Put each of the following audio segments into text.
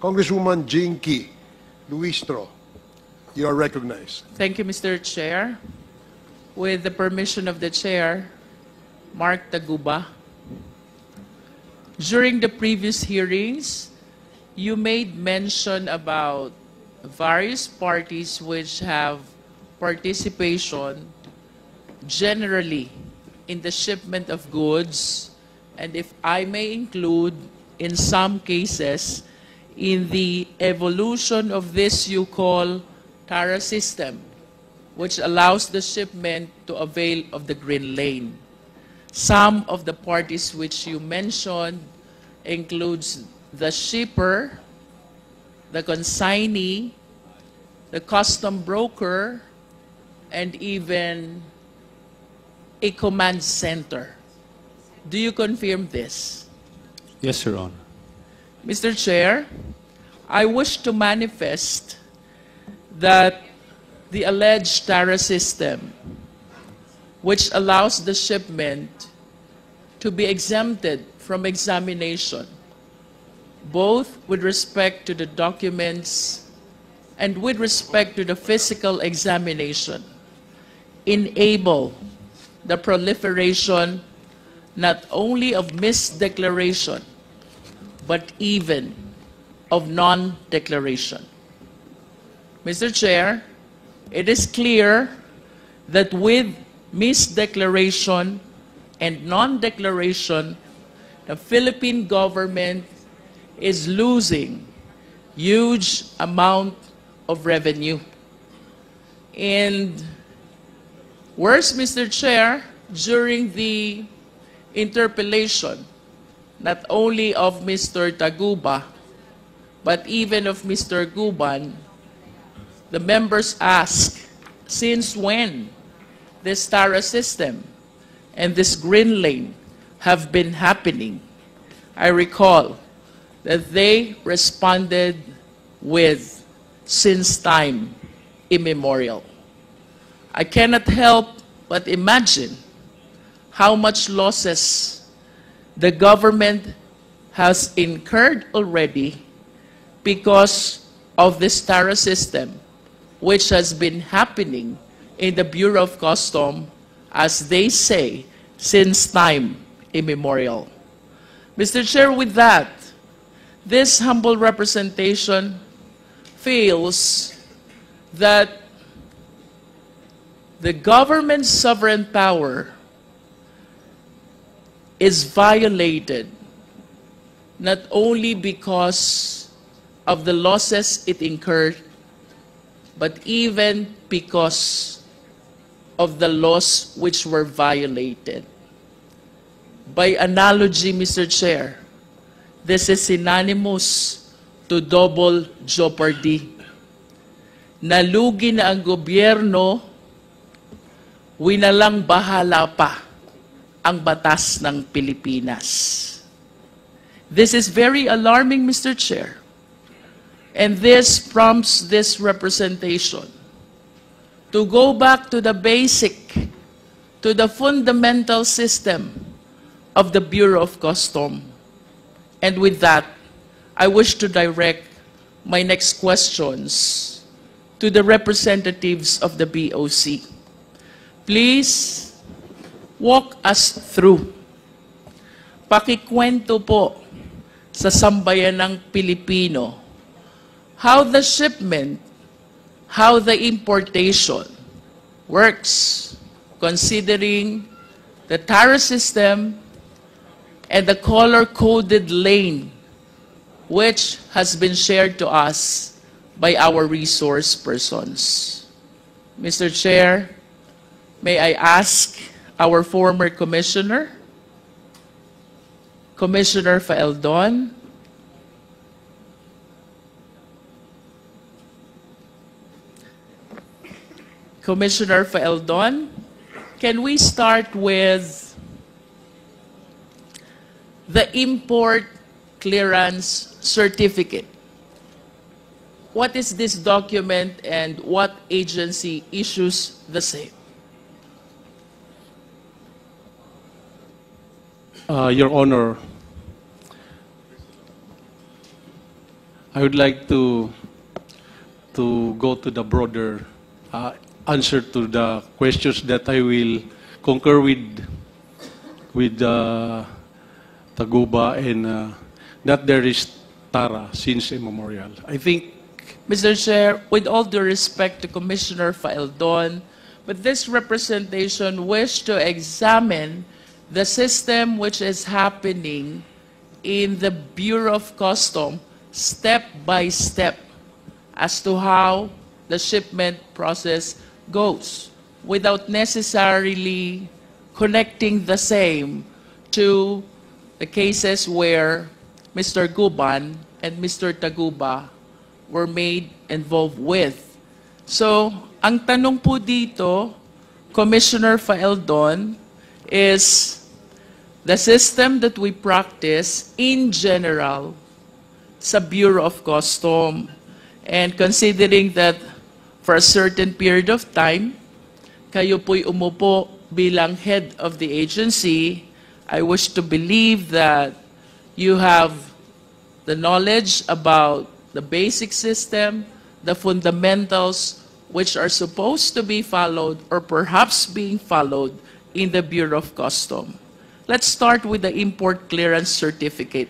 Congresswoman Jinky Luistro, you are recognized. Thank you, Mr. Chair. With the permission of the Chair, Mark Taguba. During the previous hearings, you made mention about various parties which have participation generally in the shipment of goods, and if I may include, in some cases, in the evolution of this you call TARA system, which allows the shipment to avail of the green lane. Some of the parties which you mentioned includes the shipper, the consignee, the custom broker, and even a command center. Do you confirm this? Yes, Your Honor. Mr. Chair, I wish to manifest that the alleged TARA system, which allows the shipment to be exempted from examination, both with respect to the documents and with respect to the physical examination, enable the proliferation not only of misdeclaration, but even of non-declaration. Mr. Chair, it is clear that with misdeclaration and non-declaration, the Philippine government is losing huge amount of revenue. And worse, Mr. Chair, during the interpellation, not only of Mr. Taguba, but even of Mr. Guban, the members ask, since when this TARA system and this green lane have been happening? I recall that they responded with, since time immemorial. I cannot help but imagine how much losses the government has incurred already because of this TARA system, which has been happening in the Bureau of Customs, as they say, since time immemorial. Mr. Chair, with that, this humble representation feels that the government's sovereign power is violated not only because of the losses it incurred, but even because of the laws which were violated. By analogy, Mr. Chair, this is synonymous to double jeopardy. Nalugi na ang gobyerno, winalang bahala pa ang batas ng Pilipinas. This is very alarming, Mr. Chair. And this prompts this representation to go back to the basic, to the fundamental system of the Bureau of Customs. And with that, I wish to direct my next questions to the representatives of the BOC. Please walk us through. Pakikwento po sa sambayanang Pilipino how the shipment, how the importation works, considering the TARA system and the color-coded lane, which has been shared to us by our resource persons. Mr. Chair, may I ask our former commissioner, Commissioner Faeldon, Commissioner Faeldon, can we start with the import clearance certificate? What is this document and what agency issues the same? Your Honor, I would like to go to the broader answer to the questions that I will concur with Taguba and that there is Tara since immemorial. I think Mr. Chair, with all due respect to Commissioner Faeldon, but this representation wished to examine the system which is happening in the Bureau of Customs step by step as to how the shipment process goes without necessarily connecting the same to the cases where Mr. Guban and Mr. Taguba were made involved with. So, ang tanong po dito, Commissioner Faeldon, is the system that we practice in general sa Bureau of Customs, and considering that for a certain period of time, kayo po'y umupo bilang head of the agency, I wish to believe that you have the knowledge about the basic system, the fundamentals which are supposed to be followed or perhaps being followed in the Bureau of Customs. Let's start with the import clearance certificate.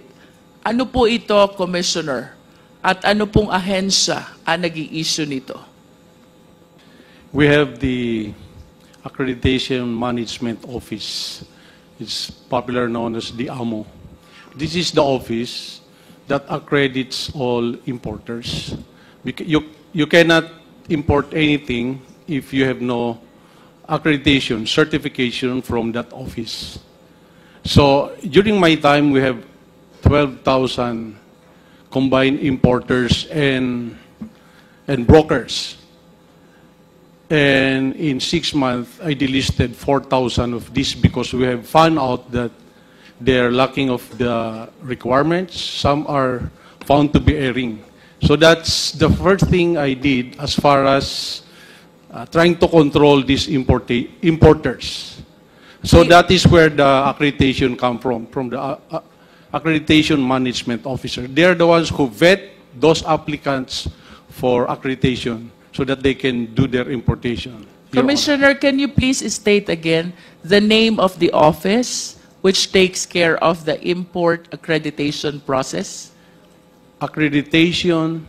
Ano po ito, Commissioner? At ano pong ahensya ang nag-i-issue nito? we have the Accreditation Management Office. It's popular known as the AMO. This is the office that accredits all importers. You cannot import anything if you have no accreditation, certification from that office. So during my time, we have 12,000 combined importers and brokers. And in 6 months, I delisted 4,000 of these because we have found out that they're lacking of the requirements. Some are found to be erring. So that's the first thing I did as far as trying to control these importers. So that is where the accreditation come from the Accreditation Management Officer. They're the ones who vet those applicants for accreditation so that they can do their importation. Your Commissioner, can you please state again the name of the office which takes care of the import accreditation process? Accreditation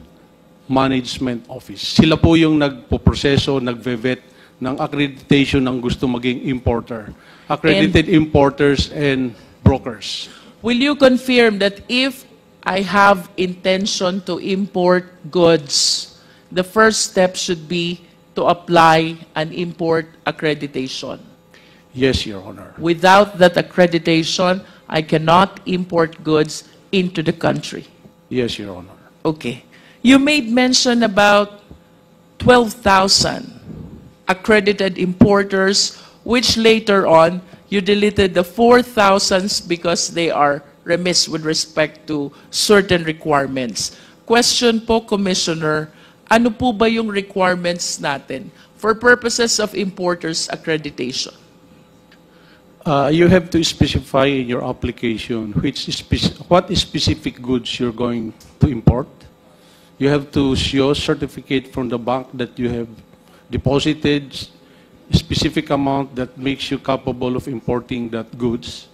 Management Office. Sila po yung nagpo-proseso, nagve-vet ng accreditation ng gusto maging importer. Accredited importers and brokers. Will you confirm that if I have intention to import goods, the first step should be to apply an import accreditation? Yes, Your Honor. Without that accreditation, I cannot import goods into the country. Yes, Your Honor. Okay. You made mention about 12,000 accredited importers, which later on you deleted the 4,000 because they are remiss with respect to certain requirements. Question po, Commissioner, ano po ba yung requirements natin for purposes of importers accreditation? You have to specify in your application what specific goods you're going to import. You have to show certificate from the bank that you have deposited a specific amount that makes you capable of importing that goods.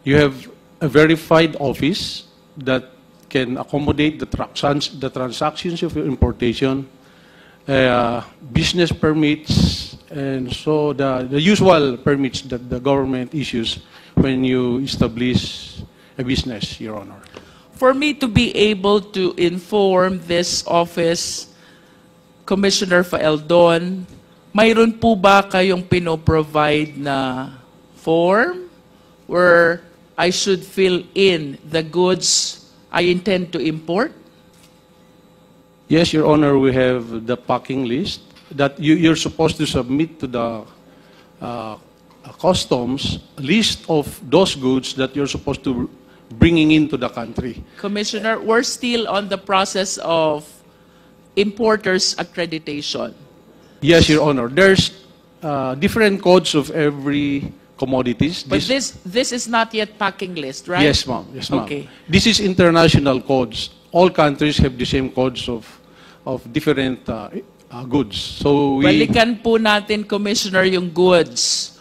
You have a verified office that can accommodate the transactions of your importation, business permits, and so the usual permits that the government issues when you establish a business, Your Honor. For me to be able to inform this office, Commissioner Faeldon, mayroon po ba kayong pinoprovide na form where I should fill in the goods I intend to import? Yes, Your Honor, we have the packing list that you're supposed to submit to the customs list of those goods that you're supposed to bringing into the country. Commissioner, we're still on the process of importers accreditation. Yes, Your Honor. There's different codes of every commodities. But this is not yet packing list, right? Yes, ma'am. Yes, ma'am. Okay. This is international codes. all countries have the same codes of different goods. So we Balikan po natin, Commissioner, yung goods.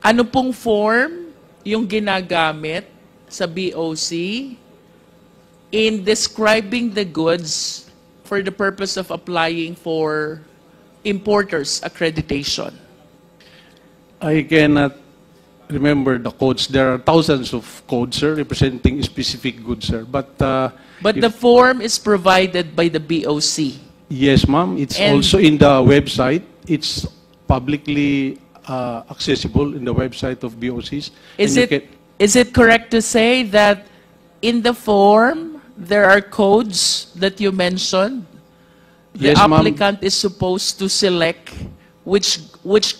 Ano pong form yung ginagamit sa BOC in describing the goods for the purpose of applying for importers accreditation? I cannot remember the codes. There are thousands of codes, sir, representing specific goods, sir. But But the form is provided by the BOC. yes, ma'am. It's And- also in the website. It's publicly accessible in the website of BOCs. Is And you it correct to say that in the form there are codes that you mentioned? The Yes, ma'am. applicant is supposed to select which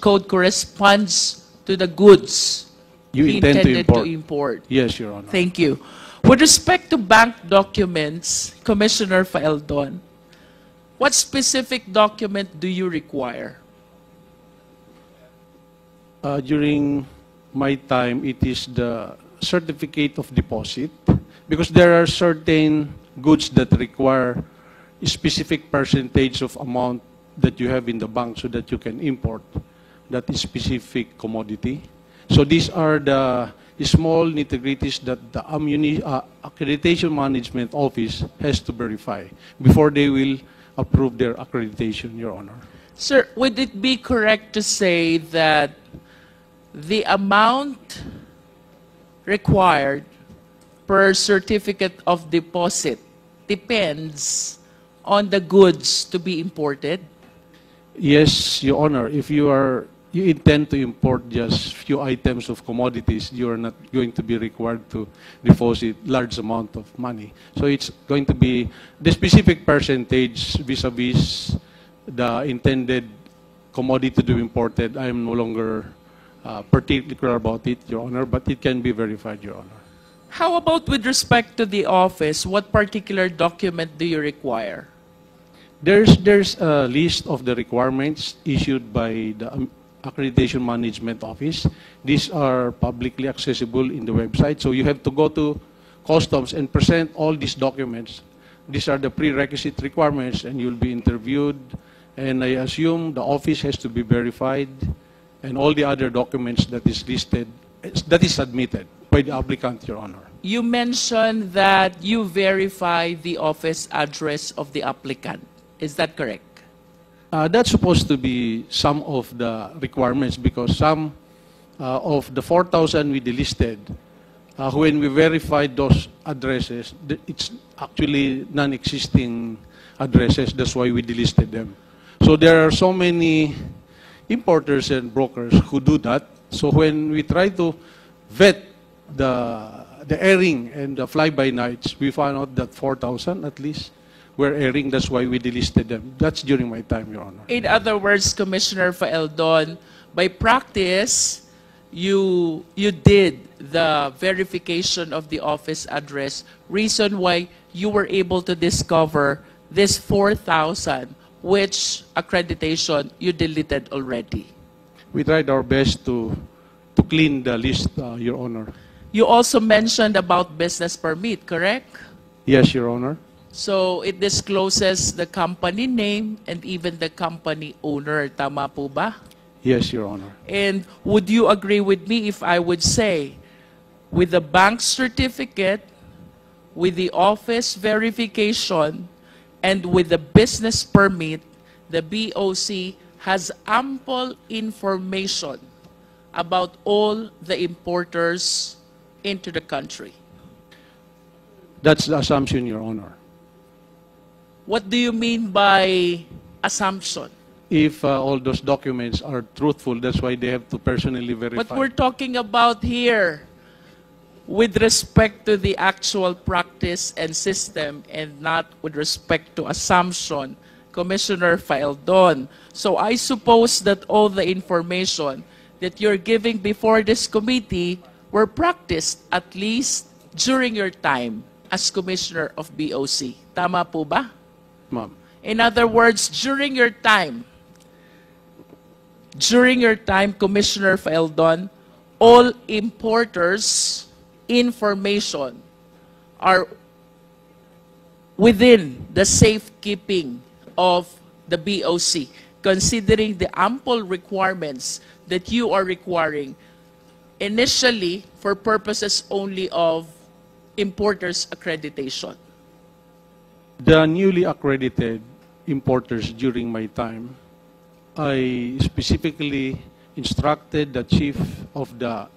code corresponds to the goods You he intend to intended import. to import. Yes, Your Honor. Thank you. With respect to bank documents, Commissioner Faeldon, what specific document do you require? During my time, it is the certificate of deposit, because there are certain goods that require a specific percentage of amount that you have in the bank so that you can import that specific commodity. So these are the small nitty-gritties that the Accreditation Management Office has to verify before they will approve their accreditation, Your Honor. Sir, would it be correct to say that the amount required per certificate of deposit depends on the goods to be imported? Yes, Your Honor. If you intend to import just few items of commodities, you are not going to be required to deposit large amount of money. So it's going to be the specific percentage vis-a-vis the intended commodity to be imported. I am no longer particular about it, Your Honor, but it can be verified, Your Honor. How about with respect to the office? What particular document do you require? There's a list of the requirements issued by the Accreditation Management Office. These are publicly accessible in the website. So you have to go to Customs and present all these documents. These are the prerequisite requirements, and you'll be interviewed. And I assume the office has to be verified, and all the other documents that is listed, that is submitted by the applicant, Your Honor. You mentioned that you verify the office address of the applicant. Is that correct? That's supposed to be some of the requirements, because some of the 4,000 we delisted, when we verified those addresses, it's actually non-existing addresses. That's why we delisted them. So there are so many importers and brokers who do that. So when we try to vet the airing and the fly-by-nights, we found out that 4,000 at least were airing. That's why we delisted them. That's during my time, Your Honor. In other words, Commissioner Faeldon, by practice, you did the verification of the office address. Reason why you were able to discover this 4,000, which accreditation you deleted already. We tried our best to clean the list, Your Honor. You also mentioned about business permit, correct? Yes, Your Honor. So it discloses the company name and even the company owner. Tama po ba? Yes, Your Honor. And would you agree with me if I would say, with the bank certificate, with the office verification, and with the business permit, the BOC has ample information about all the importers into the country? That's the assumption, Your Honor. What do you mean by assumption? If all those documents are truthful, that's why they have to personally verify. What we're talking about here, with respect to the actual practice and system, and not with respect to assumption, Commissioner Faeldon. So I suppose that all the information that you're giving before this committee were practiced at least during your time as Commissioner of BOC. Tama po ba? Ma'am. In other words, during your time, Commissioner Faeldon, all importers' information are within the safekeeping of the BOC, considering the ample requirements that you are requiring initially for purposes only of importers accreditation? The newly accredited importers during my time, I specifically instructed the chief of the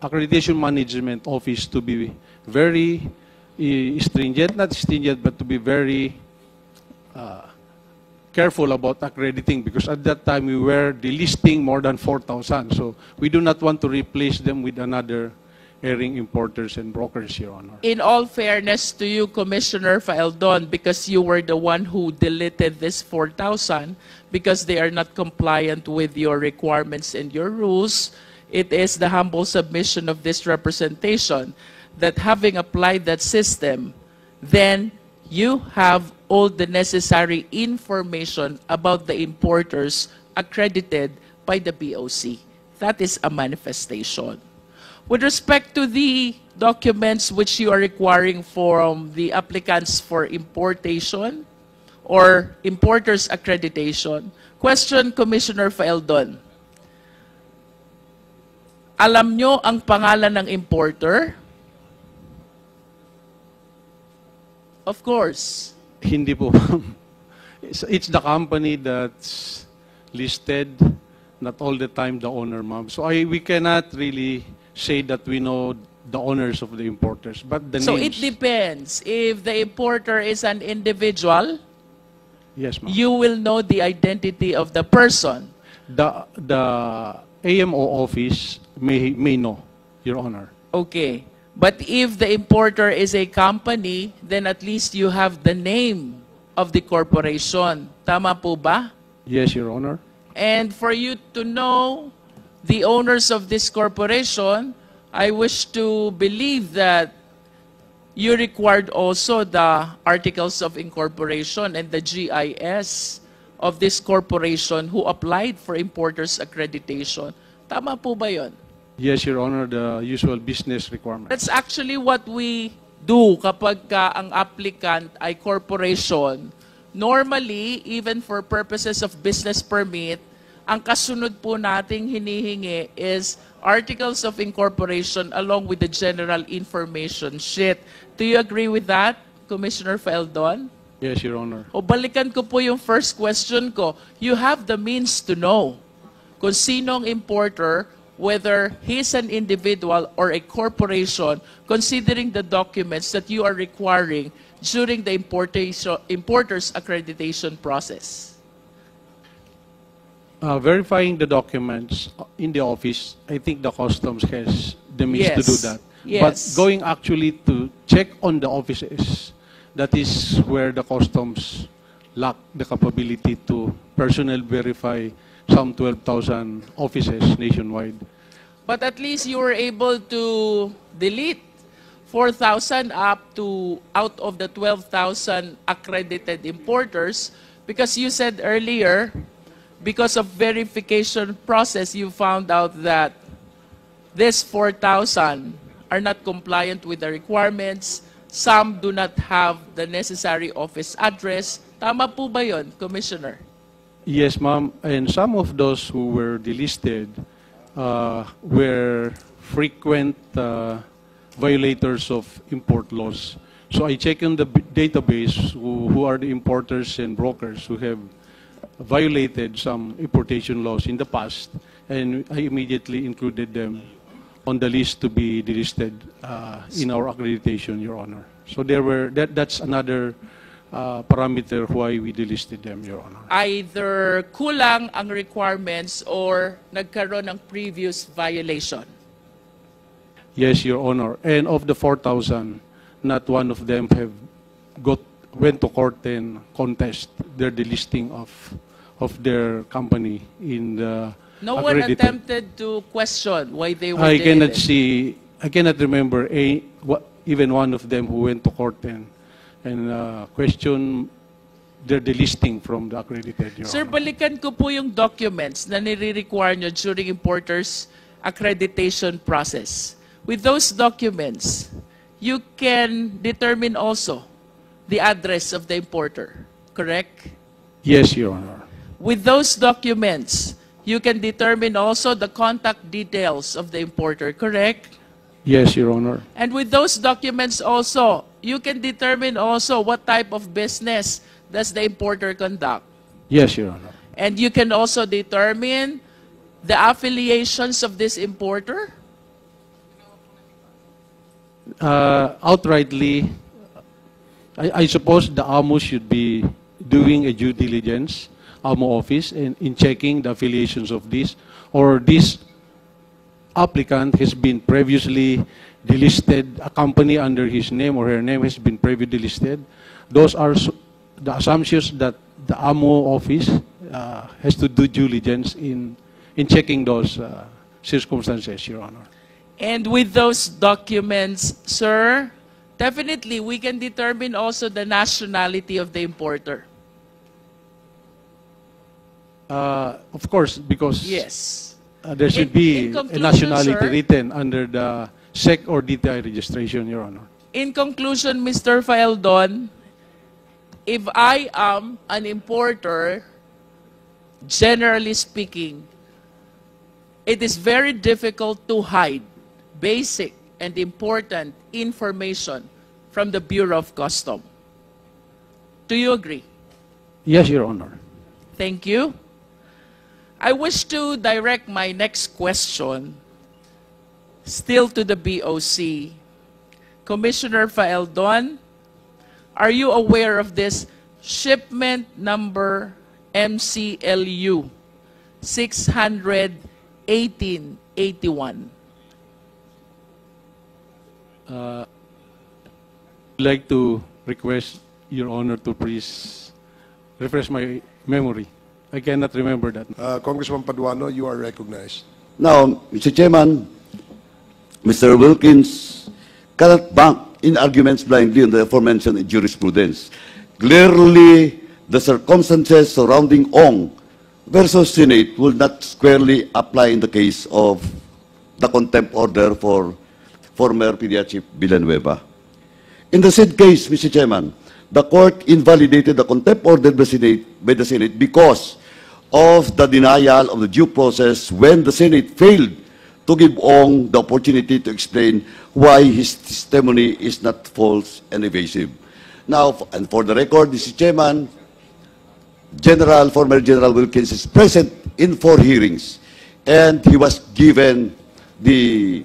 Accreditation Management Office to be very stringent, not stringent, but to be very careful about accrediting, because at that time we were delisting more than 4,000. So we do not want to replace them with another herring importers and brokers, Your Honor. In all fairness to you, Commissioner Faeldon, because you were the one who deleted this 4,000 because they are not compliant with your requirements and your rules, it is the humble submission of this representation that having applied that system, then you have all the necessary information about the importers accredited by the BOC. That is a manifestation. With respect to the documents which you are requiring from the applicants for importation or importers accreditation, question Commissioner Faeldon. Alam nyo ang pangalan ng importer? Of course. Hindi po. It's the company that's listed, not all the time the owner, ma'am. So we cannot really say that we know the owners of the importers, but the So names. it depends. If the importer is an individual, Yes, ma'am. you will know the identity of the person. The AMO office may know, Your Honor. Okay. But if the importer is a company, then at least you have the name of the corporation. Tama po ba? Yes, Your Honor. And for you to know the owners of this corporation, I wish to believe that you required also the articles of incorporation and the GIS of this corporation who applied for importers accreditation. Tama po ba yun? Yes, Your Honor, the usual business requirement. That's actually what we do kapag ang applicant ay corporation. Normally, even for purposes of business permit, ang kasunod po nating hinihingi is articles of incorporation along with the general information sheet. Do you agree with that, Commissioner Faeldon? Yes, Your Honor. O balikan ko po yung first question ko. You have the means to know kung sinong importer, whether he's an individual or a corporation, considering the documents that you are requiring during the importer's accreditation process. Verifying the documents in the office, I think the customs has the means to do Yes. that. Yes. But going actually to check on the offices, that is where the customs lack the capability to personally verify some 12,000 offices nationwide. But at least you were able to delete 4,000 out of the 12,000 accredited importers, because you said earlier, because of verification process, you found out that this 4,000 are not compliant with the requirements. Some do not have the necessary office address. Tama po ba yun, Commissioner? Yes, ma'am. And some of those who were delisted were frequent violators of import laws. So I checked in the database who are the importers and brokers who have violated some importation laws in the past, and I immediately included them on the list to be delisted in our accreditation, Your Honor. So that's another parameter why we delisted them, Your Honor. Either kulang ang requirements or nagkaroon ng previous violation. Yes, Your Honor. And of the 4,000, not one of them went to court and contest their delisting of their company in the No one accredited. attempted to question why they were deleted. I cannot remember even one of them who went to court and question their delisting from the accredited, Your Sir, Honor. balikan ko po yung documents na nire-require nyo during importers accreditation process. With those documents, you can determine also the address of the importer, correct? Yes, Your Honor. With those documents, you can determine also the contact details of the importer, correct? Yes, Your Honor. And with those documents also, you can determine also what type of business does the importer conduct. Yes, Your Honor. And you can also determine the affiliations of this importer. Outrightly, I suppose the AMO should be doing a due diligence, AMO office, in checking the affiliations of this, or this applicant has been previously delisted, a company under his name or her name has been previously delisted. Those are the assumptions that the AMO office has to do due diligence in checking those circumstances, Your Honor. And with those documents, sir, definitely we can determine also the nationality of the importer. Of course, because Yes. there should be In a conclusion, nationality sir, written under the SEC or DTI registration, Your Honor. In conclusion, Mr. Faeldon, if I am an importer, generally speaking, it is very difficult to hide basic and important information from the Bureau of Customs. Do you agree? Yes, Your Honor. Thank you. I wish to direct my next question still to the BOC. Commissioner Faeldon, are you aware of this shipment number MCLU 61881? I'd like to request Your Honor to please refresh my memory. I cannot remember that. Congressman Paduano, you are recognized. Now, Mr. Chairman, Mr. Wilkins cannot bank in arguments blindly on the aforementioned jurisprudence. Clearly, the circumstances surrounding Ong versus Senate will not squarely apply in the case of the contempt order for former PDEA Chief Villanueva. In the said case, Mr. Chairman, the court invalidated the contempt order by the Senate because of the denial of the due process when the Senate failed to give Ong the opportunity to explain why his testimony is not false and evasive. Now, and for the record, Mr. Chairman, former General Wilkins is present in 4 hearings, and he was given a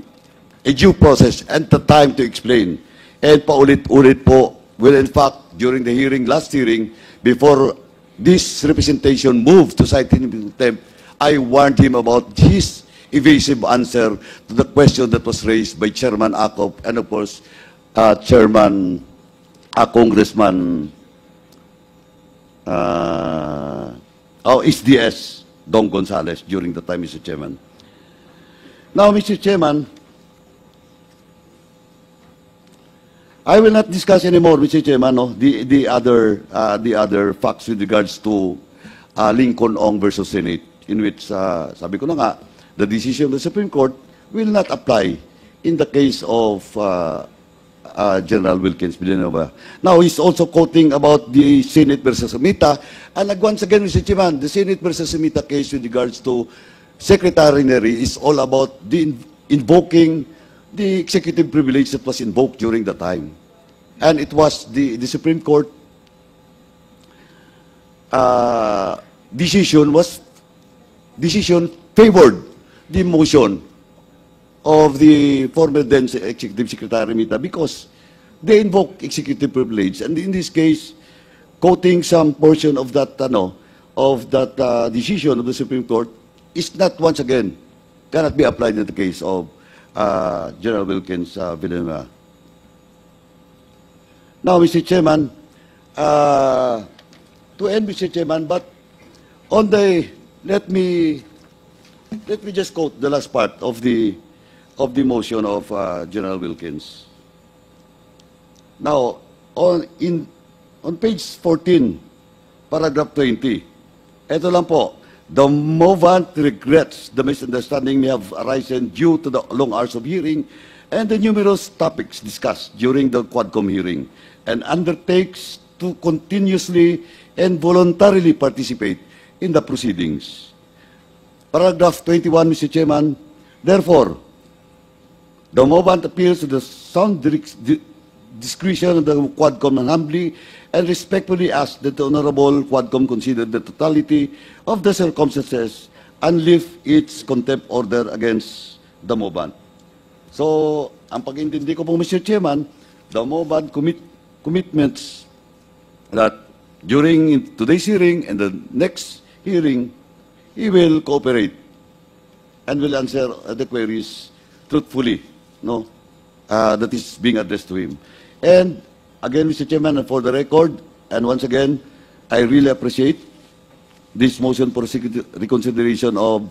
due process and the time to explain. And paulit-ulit po, well, in fact, during the hearing, last hearing, before this representation moved to cite him in contempt, I warned him about his evasive answer to the question that was raised by Chairman Acop and, of course, Congressman SDS, Dong Gonzales, during the time, Mr. Chairman. Now, Mr. Chairman, I will not discuss anymore, Mr. Chairman, no, the other facts with regards to Lincoln Ong versus Senate, in which, sabi ko na nga, the decision of the Supreme Court will not apply in the case of General Wilkins Villanueva. Now, he's also quoting about the Senate versus Amita, and once again, Mr. Chairman, the Senate versus Amita case with regards to secretarianary is all about the invoking the executive privilege that was invoked during the time. And it was the Supreme Court decision favored the motion of the former then Executive Secretary Mita because they invoke executive privilege. And in this case, quoting some portion of that, decision of the Supreme Court is not, once again, cannot be applied in the case of General Wilkins Villanueva. Now, Mr. Chairman, to end, Mr. Chairman, but on the, let me just quote the last part of the motion of General Wilkins. Now, on page 14, paragraph 20, ito lang po. The movant regrets the misunderstanding may have arisen due to the long hours of hearing and the numerous topics discussed during the Quadcom hearing. and undertakes to continuously and voluntarily participate in the proceedings. Paragraph 21, Mr. Chairman, therefore, the movement appeals to the sound discretion of the Quadcom and humbly and respectfully ask that the Honorable Quadcom consider the totality of the circumstances and lift its contempt order against the movement. So, ang pag-intindi ko po, Mr. Chairman, the movement commitments that during today's hearing and the next hearing, he will cooperate and will answer the queries truthfully, no, that is being addressed to him. And again, Mr. Chairman, and for the record, and once again, I really appreciate this motion for reconsideration of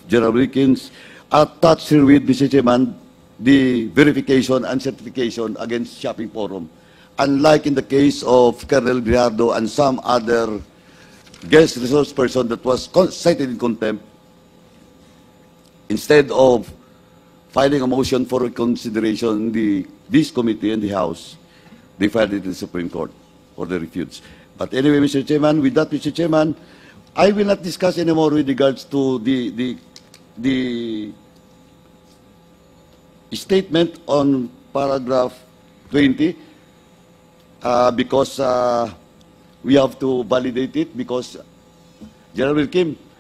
General Wilkins. Attached here with, Mr. Chairman, the verification and certification against Shopping Forum. Unlike in the case of Colonel Grijaldo and some other guest resource person that was cited in contempt, instead of filing a motion for reconsideration in this committee and the House, they filed it in the Supreme Court or they refused. But anyway, Mr. Chairman, with that, Mr. Chairman, I will not discuss anymore with regards to the statement on paragraph 20 because we have to validate it because General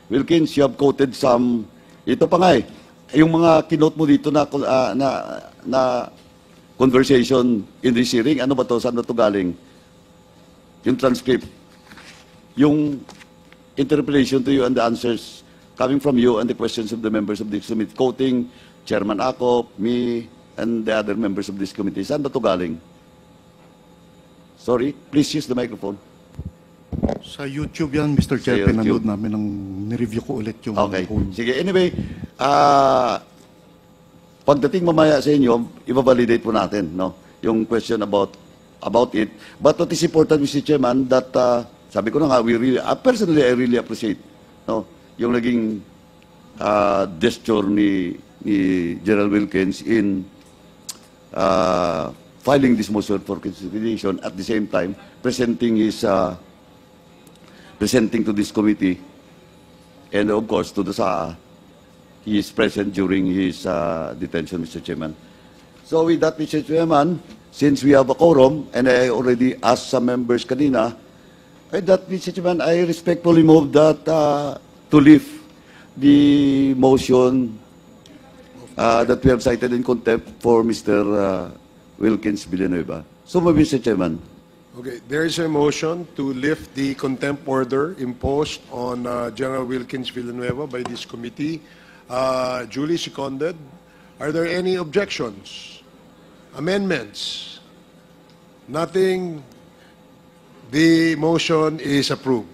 Wilkins, you have quoted some, ito pa nga yung mga kinote mo dito na conversation in this hearing, ano ba to, saan na to galing? Yung transcript, yung interpretation to you and the answers coming from you and the questions of the members of this committee, quoting Chairman Acop, me, and the other members of this committee. Saan ba to galing? Sorry, please use the microphone. Sa YouTube yan, Mr. Chair, Sa pinanood YouTube. namin ng nireview ko ulit yung Okay. whole. Sige, anyway, pagdating mamaya sa inyo, i-validate po natin, no? Yung question about it. But what is important, Mr. Chairman, that, sabi ko na nga, personally, I really appreciate, no? Yung naging gesture ni General Wilkins in filing this motion for consideration at the same time presenting to this committee and of course to the SAA. He is present during his detention, Mr. Chairman. So with that, Mr. Chairman, since we have a quorum and I already asked some members kanina, with that, Mr. Chairman, I respectfully move that to lift the motion that we have cited in contempt for Mr. Wilkins Villanueva. So, Mr. Chairman. Okay, there is a motion to lift the contempt order imposed on General Wilkins Villanueva by this committee. Duly seconded. Are there any objections? Amendments? Nothing. The motion is approved.